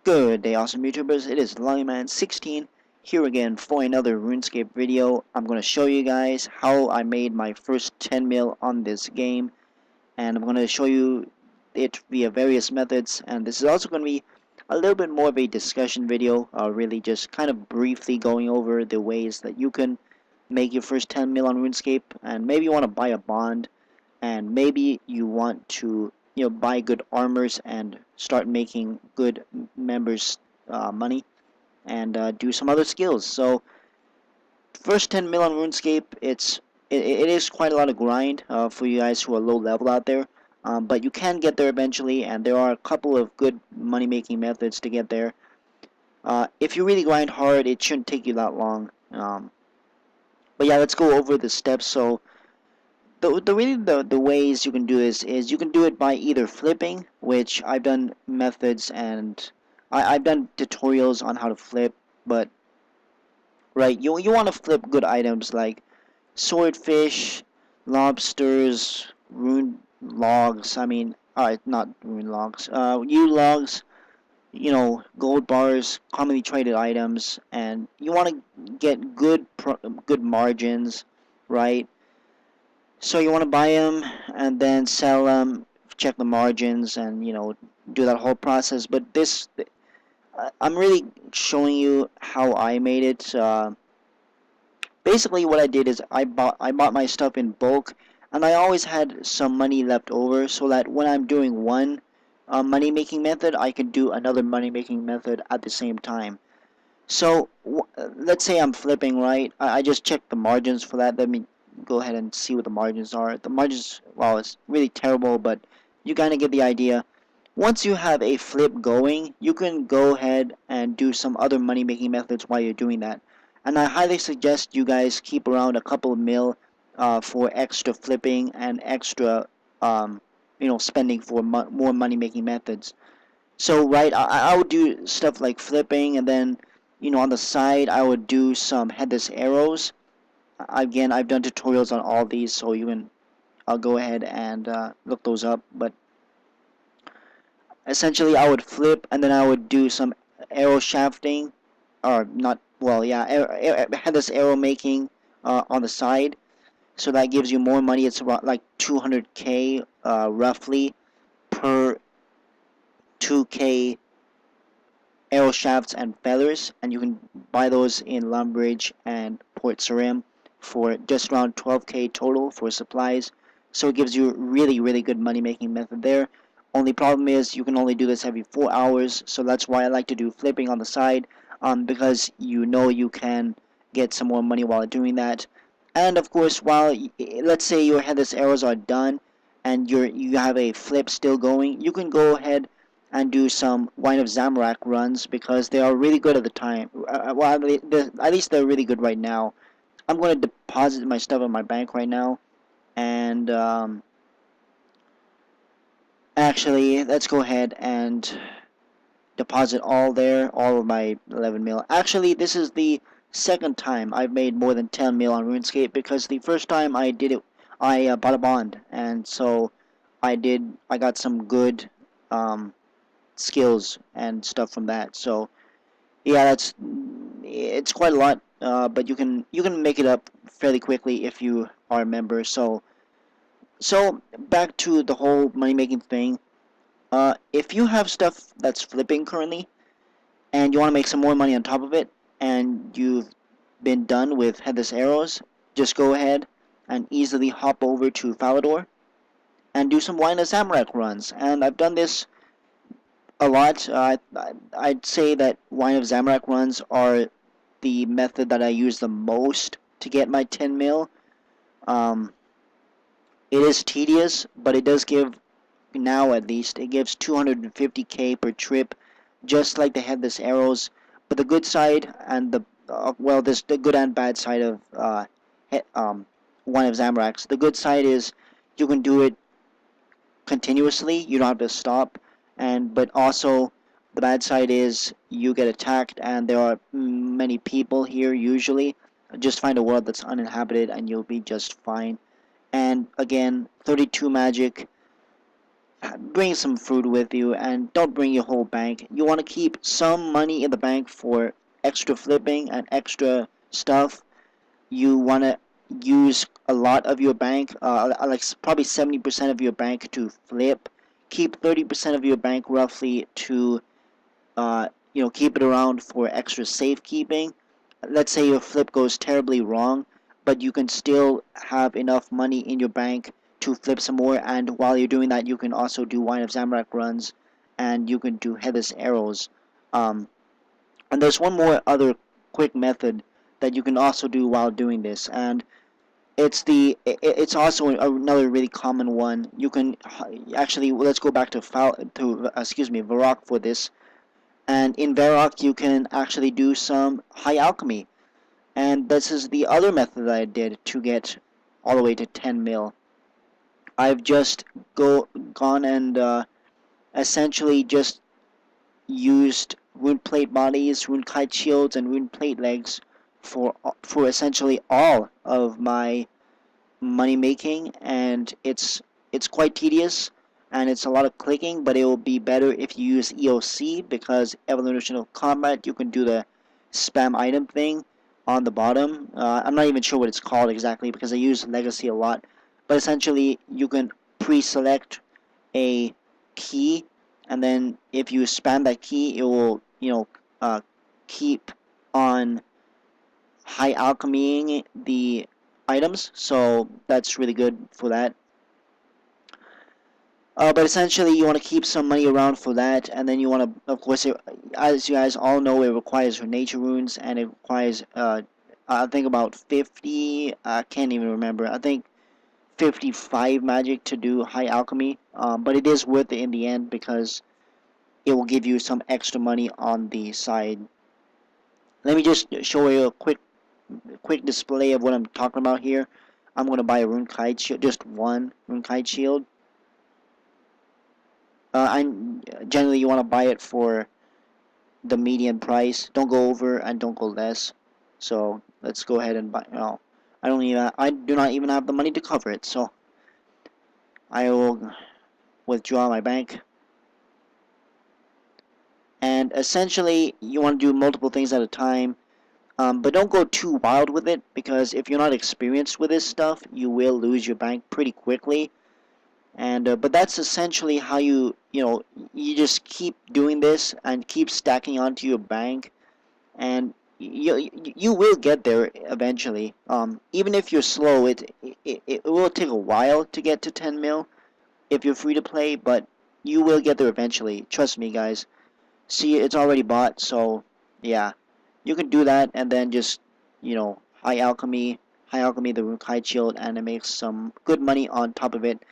Good day, awesome YouTubers. It is Longman16 here again for another Runescape video. I'm going to show you guys how I made my first 10 mil on this game, and I'm going to show you it via various methods. And this is also going to be a little bit more of a discussion video, really just kind of briefly going over the ways that you can make your first 10 mil on Runescape. And maybe you want to buy a bond, and maybe you want to buy good armors and start making good members money, and do some other skills. So first 10 mil on RuneScape, it is quite a lot of grind for you guys who are low level out there, but you can get there eventually, and there are a couple of good money making methods to get there. If you really grind hard, it shouldn't take you that long. But yeah, let's go over the steps. So the ways you can do this is you can do it by either flipping, which I've done methods, and I've done tutorials on how to flip. But right, you want to flip good items like swordfish, lobsters, rune logs. I mean, not rune logs. U logs. Gold bars, commonly traded items, and you want to get good margins, right? So you want to buy them and then sell them, check the margins, and do that whole process. But this, I'm really showing you how I made it. Basically, what I did is I bought my stuff in bulk, and I always had some money left over, so that when I'm doing one money making method, I can do another money making method at the same time. So let's say I'm flipping, right? I just checked the margins for that. Let me go ahead and see what the margins are. The margins, well, it's really terrible, but you kind of get the idea. Once you have a flip going, you can go ahead and do some other money making methods while you're doing that. And I highly suggest you guys keep around a couple of mil for extra flipping and extra, spending for more money making methods. So right, I would do stuff like flipping, and then on the side I would do some headless arrows. Again, I've done tutorials on all these, so you can I'll go ahead and look those up. But essentially, I would flip, and then I would do some arrow shafting, or not. Well, yeah, headless arrow making on the side. So that gives you more money. It's about like 200k roughly per 2k arrow shafts and feathers, and you can buy those in Lumbridge and Port Sarim for just around 12k total for supplies. So it gives you really good money making method there. Only problem is you can only do this every 4 hours, so that's why I like to do flipping on the side, because you can get some more money while doing that. And of course, while let's say your headless arrows are done and you have a flip still going, you can go ahead and do some Wine of Zamorak runs, because they are really good at the time. Well, at least they're really good right now. I'm going to deposit my stuff in my bank right now, and actually, let's go ahead and deposit all of my 11 mil. Actually, this is the second time I've made more than 10 mil on RuneScape, because the first time I did it, I bought a bond, and so I got some good skills and stuff from that. So yeah, it's quite a lot, but you can make it up fairly quickly if you are a member. So back to the whole money making thing. If you have stuff that's flipping currently and you want to make some more money on top of it, and you've been done with headless arrows, just go ahead and easily hop over to Falador and do some Wine of Zamorak runs. And I've done this a lot. I'd say that Wine of Zamorak runs are the method that I use the most to get my 10 mil. Um, it is tedious, but it does give, now at least, it gives 250k per trip, just like the headless arrows. But the good side and well, there's the good and bad side of Wine of Zamorak's. The good side is you can do it continuously. You don't have to stop. But also the bad side is you get attacked, and there are many people here usually. Just find a world that's uninhabited and you'll be just fine. And again, 32 magic. bring some food with you, and don't bring your whole bank. You want to keep some money in the bank for extra flipping and extra stuff. You want to use a lot of your bank, like probably 70% of your bank to flip. Keep 30% of your bank roughly to keep it around for extra safekeeping. Let's say your flip goes terribly wrong, but you can still have enough money in your bank to flip some more. And while you're doing that, you can also do Wine of Zamorak runs, and you can do headless arrows. Um, and there's one more other quick method that you can also do while doing this, and it's also another really common one. You can actually, let's go back to Varrock for this. And in Varrock, you can actually do some high alchemy. And this is the other method that I did to get all the way to 10 mil. I've just gone and essentially just used rune plate bodies, rune kite shields, and rune plate legs for essentially all of my money making, and it's quite tedious and it's a lot of clicking, but it will be better if you use EOC, because evolutional combat you can do the spam item thing on the bottom. I'm not even sure what it's called exactly because I use legacy a lot, but essentially you can pre-select a key, and then if you spam that key it will keep on high alchemying the items, so that's really good for that. But essentially, you want to keep some money around for that, and then you want to, of course, as you guys all know, it requires nature runes, and it requires, I think about 50, I can't even remember, I think 55 magic to do high alchemy, but it is worth it in the end because it will give you some extra money on the side. Let me just show you a quick display of what I'm talking about here. I'm going to buy a rune kite shield, just one rune kite shield. Generally you want to buy it for the median price. Don't go over and don't go less. So let's go ahead and buy. No, I do not even have the money to cover it. So I will withdraw my bank. And essentially, you want to do multiple things at a time. But don't go too wild with it, because if you're not experienced with this stuff, you will lose your bank pretty quickly. And but that's essentially how you just keep doing this and keep stacking onto your bank, and you will get there eventually. Even if you're slow, it will take a while to get to 10 mil if you're free to play, but you will get there eventually. Trust me, guys. See, it's already bought, so yeah, you can do that, and then just high alchemy the rune kite shield, and it makes some good money on top of it.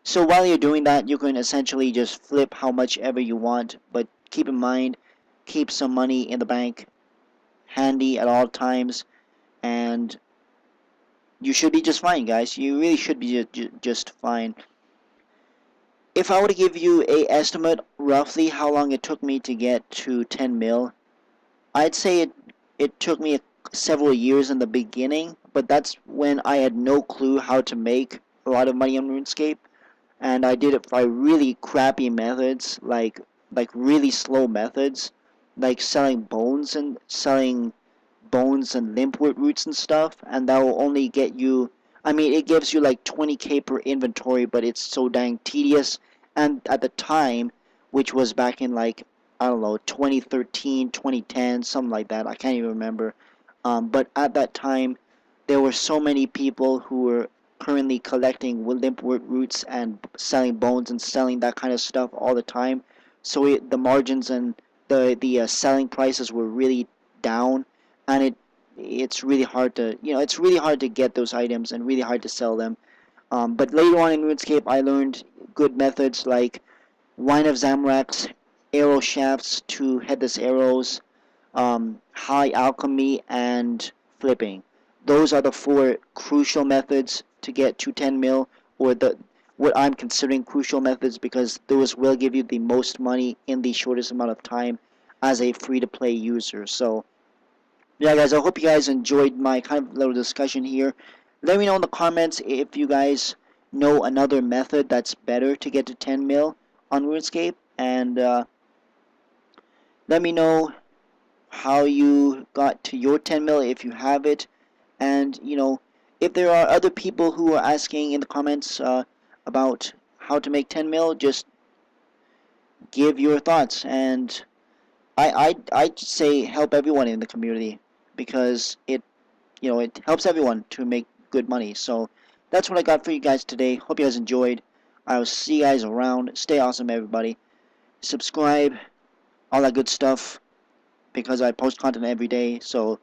So while you're doing that, you can essentially just flip how much ever you want, but keep in mind, keep some money in the bank handy at all times, and you should be just fine, guys. You really should be just fine. If I were to give you a estimate roughly how long it took me to get to 10 mil, I'd say it took me several years in the beginning, but that's when I had no clue how to make a lot of money on RuneScape. And I did it by really crappy methods, like really slow methods, like selling bones and limpwort roots and stuff, and that will only get you. I mean, it gives you like 20k per inventory, but it's so dang tedious. And at the time, which was back in like I don't know 2013, 2010, something like that. I can't even remember. But at that time, there were so many people who were currently collecting limpwort roots and selling bones and selling that kind of stuff all the time. So the margins and the selling prices were really down, and it's really hard to it's really hard to get those items and really hard to sell them. But later on in RuneScape, I learned good methods like Wine of Zamorak's arrow shafts to headless arrows, high alchemy, and flipping. Those are the four crucial methods to get to 10 mil, or the what I'm considering crucial methods, because those will give you the most money in the shortest amount of time as a free-to-play user. So yeah, guys, I hope you guys enjoyed my kind of little discussion here. Let me know in the comments if you guys know another method that's better to get to 10 mil on RuneScape, and let me know how you got to your 10 mil if you have it. And if there are other people who are asking in the comments about how to make 10 mil, just give your thoughts. And I'd say help everyone in the community, because it helps everyone to make good money. So that's what I got for you guys today. Hope you guys enjoyed. I will see you guys around. Stay awesome, everybody. Subscribe, all that good stuff, because I post content every day. So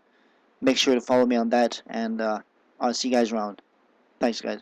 make sure to follow me on that, and I'll see you guys around. Thanks, guys.